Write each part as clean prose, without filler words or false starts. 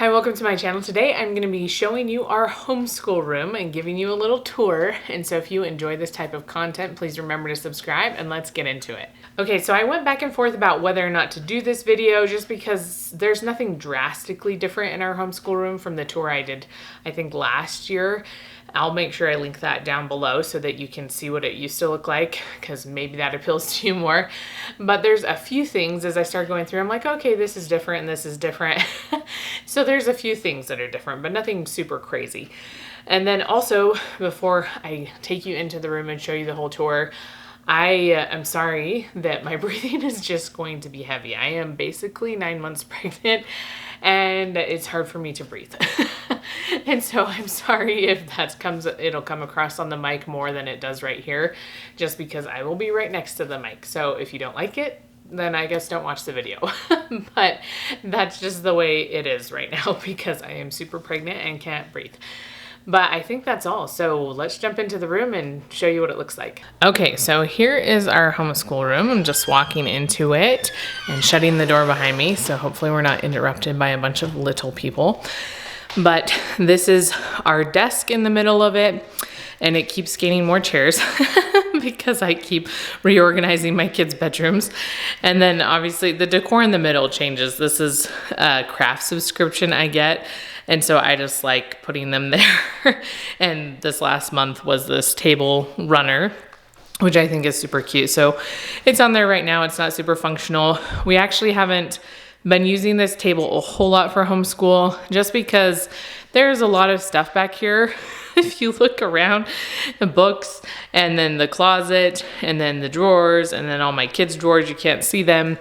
Hi, welcome to my channel. Today I'm going to be showing you our homeschool room and giving you a little tour. And so if you enjoy this type of content, please remember to subscribe and let's get into it. Okay, so I went back and forth about whether or not to do this video just because there's nothing drastically different in our homeschool room from the tour I did, I think, last year. I'll make sure I link that down below so that you can see what it used to look like, because maybe that appeals to you more. But there's a few things as I start going through, I'm like, okay, this is different and this is different. So there's a few things that are different, but nothing super crazy. And then also, before I take you into the room and show you the whole tour, I am sorry that my breathing is just going to be heavy. I am basically 9 months pregnant and it's hard for me to breathe. And so I'm sorry if it'll come across on the mic more than it does right here, just because I will be right next to the mic. So if you don't like it, then I guess don't watch the video. But that's just the way it is right now because I am super pregnant and can't breathe. But I think that's all. So let's jump into the room and show you what it looks like. Okay, so here is our homeschool room. I'm just walking into it and shutting the door behind me. So hopefully we're not interrupted by a bunch of little people. But this is our desk in the middle of it, and it keeps gaining more chairs because I keep reorganizing my kids' bedrooms. And then obviously the decor in the middle changes. This is a craft subscription I get, and so I just like putting them there. And this last month was this table runner, which I think is super cute. So it's on there right now. It's not super functional. We actually haven't been using this table a whole lot for homeschool just because there's a lot of stuff back here. If you look around, the books and then the closet and then the drawers and then all my kids' drawers, you can't see them,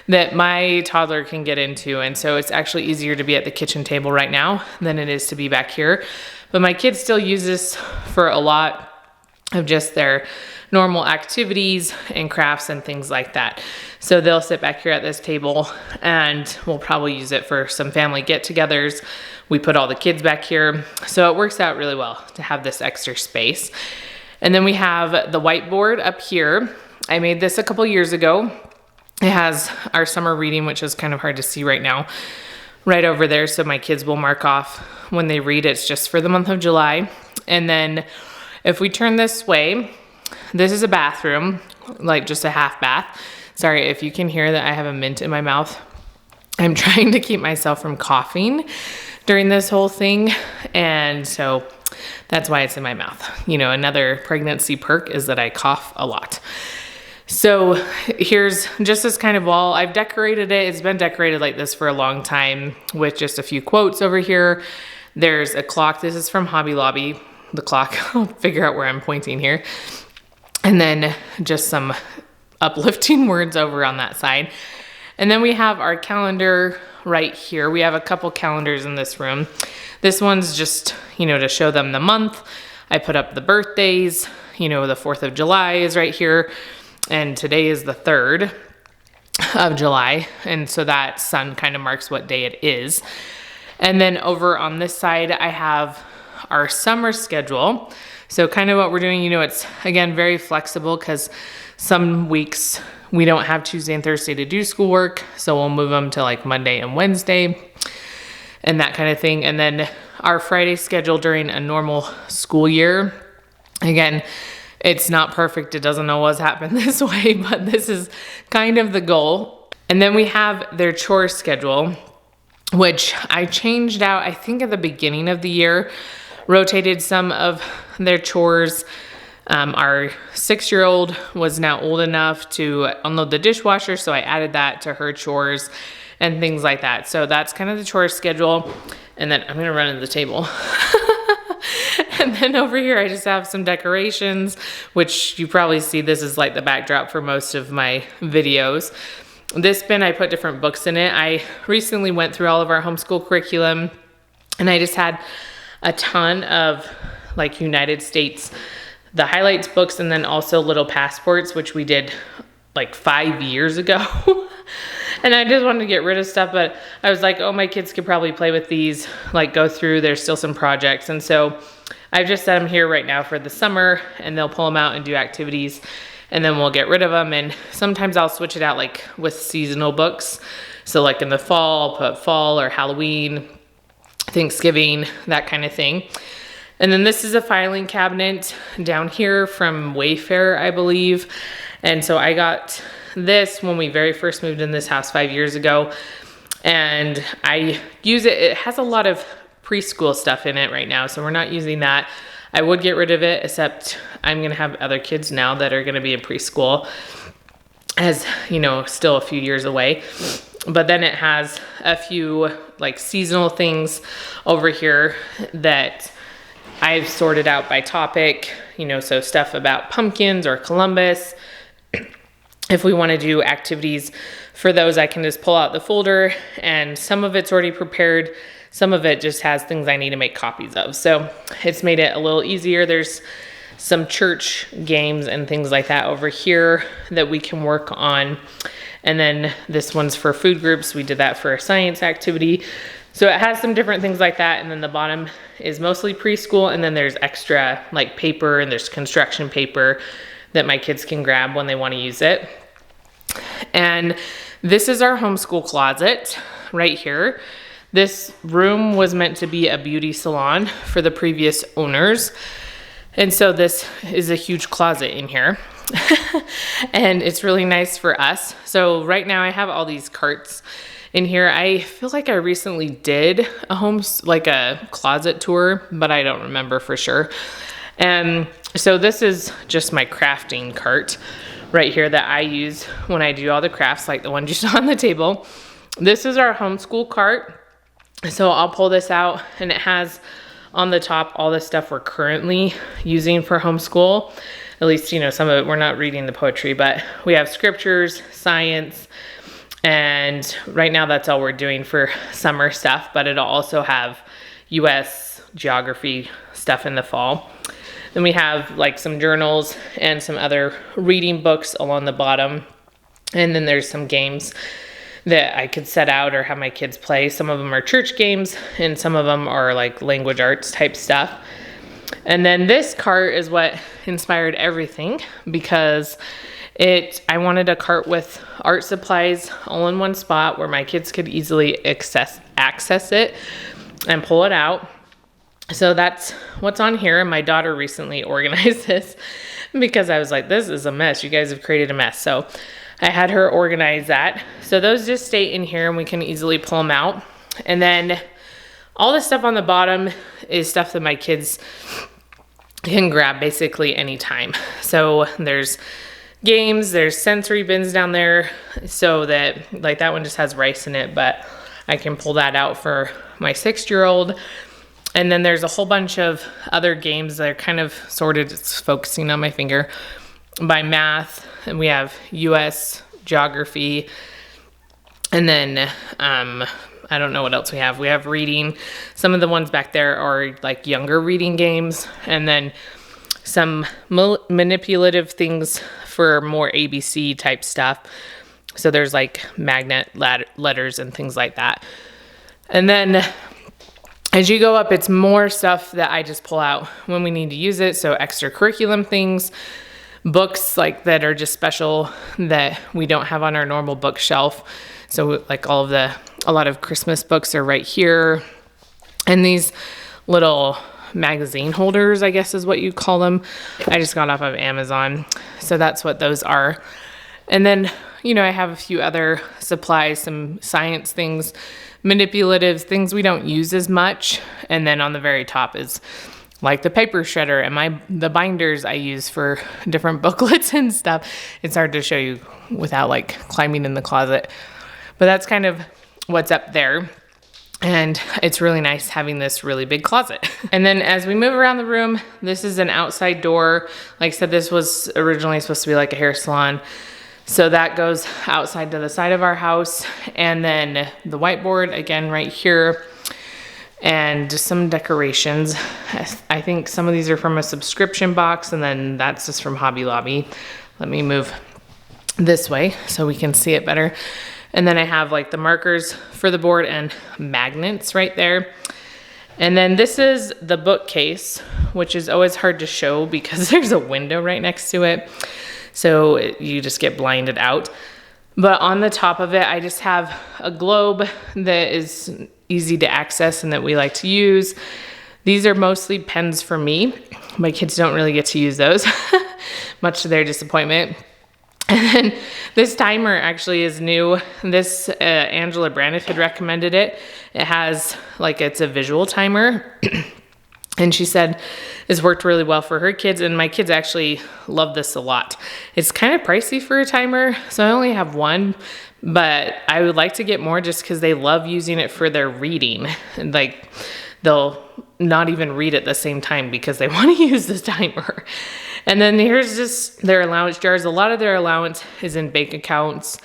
that my toddler can get into. And so it's actually easier to be at the kitchen table right now than it is to be back here. But my kids still use this for a lot of just their normal activities and crafts and things like that. So they'll sit back here at this table and we'll probably use it for some family get-togethers. We put all the kids back here. So it works out really well to have this extra space. And then we have the whiteboard up here. I made this a couple years ago. It has our summer reading, which is kind of hard to see right now, right over there. So my kids will mark off when they read. It's just for the month of July. And then if we turn this way, this is a bathroom, like just a half bath. Sorry if you can hear that I have a mint in my mouth. I'm trying to keep myself from coughing during this whole thing. And so that's why it's in my mouth. You know, another pregnancy perk is that I cough a lot. So here's just this kind of wall. I've decorated it. It's been decorated like this for a long time with just a few quotes over here. There's a clock. This is from Hobby Lobby. The clock, I'll figure out where I'm pointing here. And then just some uplifting words over on that side. And then we have our calendar right here. We have a couple calendars in this room. This one's just, you know, to show them the month. I put up the birthdays, you know, the 4th of July is right here. And today is the 3rd of July. And so that sun kind of marks what day it is. And then over on this side, I have our summer schedule. So kind of what we're doing, you know, it's again very flexible because some weeks we don't have Tuesday and Thursday to do schoolwork. So we'll move them to like Monday and Wednesday and that kind of thing. And then our Friday schedule during a normal school year, again, it's not perfect. It doesn't always happen this way, but this is kind of the goal. And then we have their chore schedule, which I changed out, I think at the beginning of the year, rotated some of their chores. Our 6-year-old was now old enough to unload the dishwasher, so I added that to her chores and things like that. So that's kind of the chore schedule. And then I'm gonna run to the table. And then over here, I just have some decorations, which you probably see this is like the backdrop for most of my videos. This bin, I put different books in it. I recently went through all of our homeschool curriculum and I just had a ton of like United States, the highlights books, and then also little passports, which we did like 5 years ago. And I just wanted to get rid of stuff, but I was like, oh, my kids could probably play with these, like go through, there's still some projects. And so I've just set them here right now for the summer and they'll pull them out and do activities and then we'll get rid of them. And sometimes I'll switch it out like with seasonal books. So like in the fall, I'll put fall or Halloween. Thanksgiving, that kind of thing. And then this is a filing cabinet down here from Wayfair, I believe. And so I got this when we very first moved in this house 5 years ago. And I use it. It has a lot of preschool stuff in it right now, so we're not using that. I would get rid of it, except I'm gonna have other kids now that are gonna be in preschool, as you know, still a few years away. But then it has a few like seasonal things over here that I've sorted out by topic, you know, so stuff about pumpkins or Columbus. If we want to do activities for those, I can just pull out the folder, and some of it's already prepared. Some of it just has things I need to make copies of. So it's made it a little easier. There's some church games and things like that over here that we can work on. And then this one's for food groups. We did that for a science activity. So it has some different things like that. And then the bottom is mostly preschool. And then there's extra like paper, and there's construction paper that my kids can grab when they want to use it. And this is our homeschool closet right here. This room was meant to be a beauty salon for the previous owners. And so this is a huge closet in here. And it's really nice for us. So right now I have all these carts in here. I feel like I recently did a closet tour, but I don't remember for sure. And so this is just my crafting cart right here that I use when I do all the crafts, like the one you saw on the table. This is our homeschool cart. So I'll pull this out, and it has on the top all the stuff we're currently using for homeschool. At least, you know, some of it, we're not reading the poetry, but we have scriptures, science, and right now that's all we're doing for summer stuff, but it'll also have US geography stuff in the fall. Then we have like some journals and some other reading books along the bottom. And then there's some games that I could set out or have my kids play. Some of them are church games, and some of them are like language arts type stuff. And then this cart is what inspired everything, because I wanted a cart with art supplies all in one spot where my kids could easily access it and pull it out. So that's what's on here. And my daughter recently organized this because I was like, this is a mess. You guys have created a mess. So I had her organize that. So those just stay in here and we can easily pull them out. And then all the stuff on the bottom is stuff that my kids can grab basically anytime. So there's games, there's sensory bins down there, so that like that one just has rice in it, but I can pull that out for my 6-year-old. And then there's a whole bunch of other games that are kind of sorted, it's focusing on my finger, by math. And we have US geography. And then I don't know what else we have. We have reading. Some of the ones back there are like younger reading games. And then some manipulative things for more ABC type stuff. So there's like magnet letters and things like that. And then as you go up, it's more stuff that I just pull out when we need to use it. So extracurriculum things, books like that are just special that we don't have on our normal bookshelf. So like a lot of Christmas books are right here. And these little magazine holders, I guess is what you call them. I just got off of Amazon. So that's what those are. And then, you know, I have a few other supplies, some science things, manipulatives, things we don't use as much. And then on the very top is like the paper shredder and the binders I use for different booklets and stuff. It's hard to show you without like climbing in the closet. But that's kind of what's up there. And it's really nice having this really big closet. And then as we move around the room, this is an outside door. Like I said, this was originally supposed to be like a hair salon. So that goes outside to the side of our house. And then the whiteboard, again, right here. And just some decorations. I think some of these are from a subscription box, and then that's just from Hobby Lobby. Let me move this way so we can see it better. And then I have like the markers for the board and magnets right there. And then this is the bookcase, which is always hard to show because there's a window right next to it. So you just get blinded out. But on the top of it, I just have a globe that is easy to access and that we like to use. These are mostly pens for me. My kids don't really get to use those, much to their disappointment. And then this timer actually is new. This Angela Braniff had recommended it. It has it's a visual timer. And she said it's worked really well for her kids, and my kids actually love this a lot. It's kind of pricey for a timer, so I only have one, but I would like to get more just because they love using it for their reading. They'll not even read at the same time because they want to use the timer. And then here's just their allowance jars. A lot of their allowance is in bank accounts,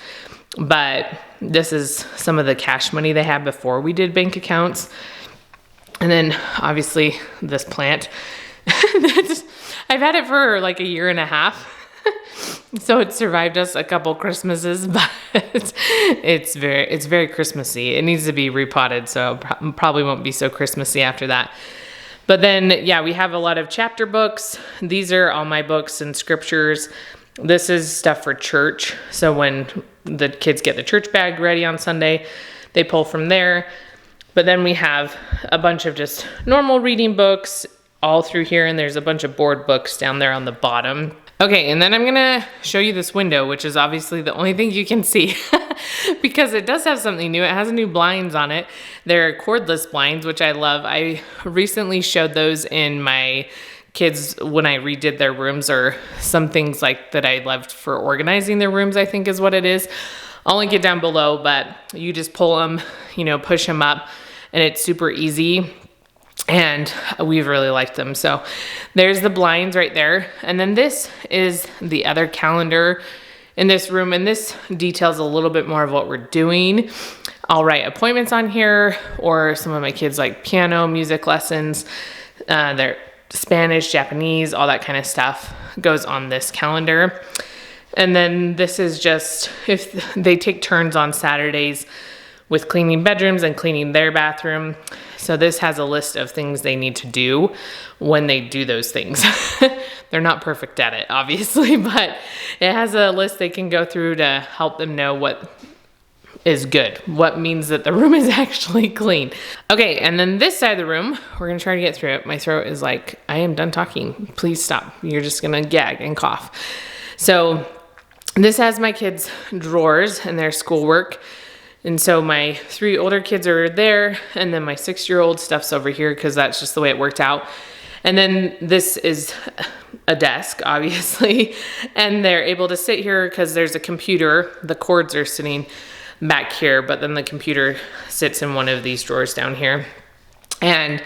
but this is some of the cash money they had before we did bank accounts. And then obviously this plant, I've had it for a year and a half. So it survived us a couple Christmases, but it's very Christmassy. It needs to be repotted, so probably won't be so Christmassy after that. But then, yeah, we have a lot of chapter books. These are all my books and scriptures. This is stuff for church. So when the kids get the church bag ready on Sunday, they pull from there. But then we have a bunch of just normal reading books all through here, and there's a bunch of board books down there on the bottom. Okay, and then I'm gonna show you this window, which is obviously the only thing you can see because it does have something new. It has new blinds on it. They're cordless blinds, which I love. I recently showed those in my kids when I redid their rooms, or some things that I loved for organizing their rooms, I think is what it is. I'll link it down below, but you just pull them, push them up, and it's super easy. And we've really liked them. So there's the blinds right there. And then this is the other calendar in this room. And this details a little bit more of what we're doing. I'll write appointments on here, or some of my kids like piano, music lessons, their Spanish, Japanese, all that kind of stuff goes on this calendar. And then this is just if they take turns on Saturdays with cleaning bedrooms and cleaning their bathroom. So this has a list of things they need to do when they do those things. They're not perfect at it, obviously, but it has a list they can go through to help them know what is good, what means that the room is actually clean. Okay, and then this side of the room, we're gonna try to get through it. My throat is I am done talking. Please stop. You're just gonna gag and cough. So this has my kids' drawers and their schoolwork. And so my 3 older kids are there, and then my 6-year-old stuff's over here because that's just the way it worked out. And then this is a desk, obviously, and they're able to sit here because there's a computer. The cords are sitting back here, but then the computer sits in one of these drawers down here. And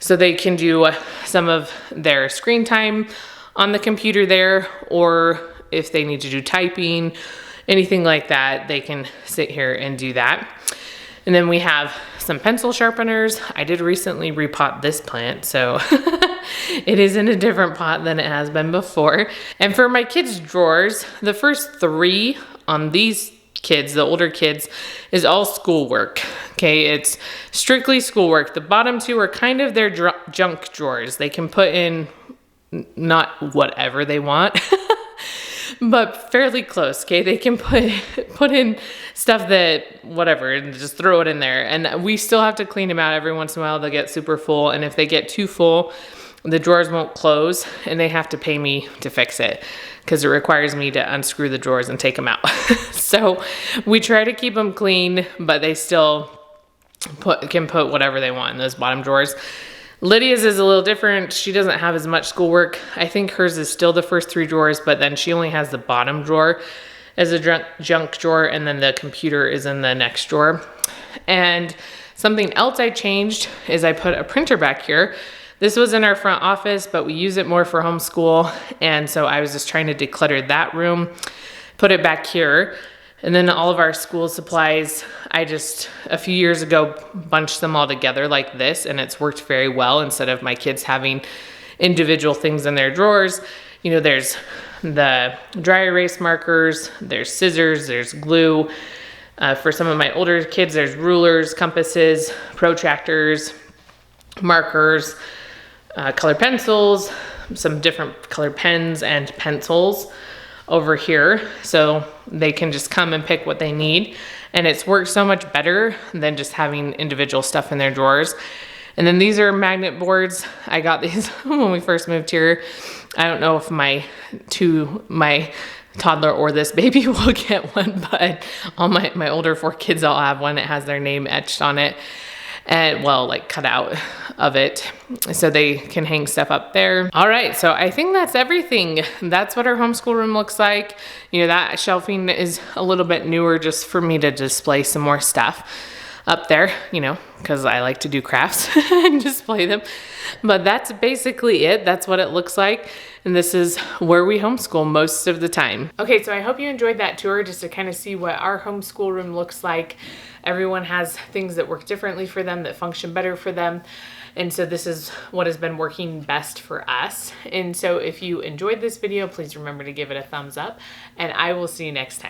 so they can do some of their screen time on the computer there, or if they need to do typing, anything like that, they can sit here and do that. And then we have some pencil sharpeners. I did recently repot this plant, so it is in a different pot than it has been before. And for my kids' drawers, the first 3 on these kids, the older kids, is all schoolwork. Okay, it's strictly schoolwork. The bottom 2 are kind of their junk drawers. They can put in not whatever they want, but fairly close. Okay, they can put in stuff that whatever and just throw it in there. And we still have to clean them out every once in a while. They get super full, and if they get too full, the drawers won't close, and they have to pay me to fix it because it requires me to unscrew the drawers and take them out. So we try to keep them clean, but they still can put whatever they want in those bottom drawers. Lydia's is a little different. She doesn't have as much schoolwork. I think hers is still the first 3 drawers, but then she only has the bottom drawer as a junk drawer, and then the computer is in the next drawer. And something else I changed is I put a printer back here. This was in our front office, but we use it more for homeschool, and so I was just trying to declutter that room, put it back here. And then all of our school supplies, I just, a few years ago, bunched them all together like this, and it's worked very well instead of my kids having individual things in their drawers. You know, there's the dry erase markers, there's scissors, there's glue. For some of my older kids, there's rulers, compasses, protractors, markers, colored pencils, some different colored pens and pencils over here, so they can just come and pick what they need. and it's worked so much better than just having individual stuff in their drawers. And then these are magnet boards. I got these when we first moved here. I don't know if my toddler or this baby will get one, but all my older 4 kids all have one. It has their name etched on it, and well, like cut out of it, so they can hang stuff up there. All right, so I think that's everything. That's what our homeschool room looks like. You know, that shelving is a little bit newer just for me to display some more stuff up there, you know, because I like to do crafts and display them. But that's basically it. That's what it looks like. And this is where we homeschool most of the time. Okay, so I hope you enjoyed that tour just to kind of see what our homeschool room looks like. Everyone has things that work differently for them, that function better for them. And so this is what has been working best for us. And so if you enjoyed this video, please remember to give it a thumbs up, and I will see you next time.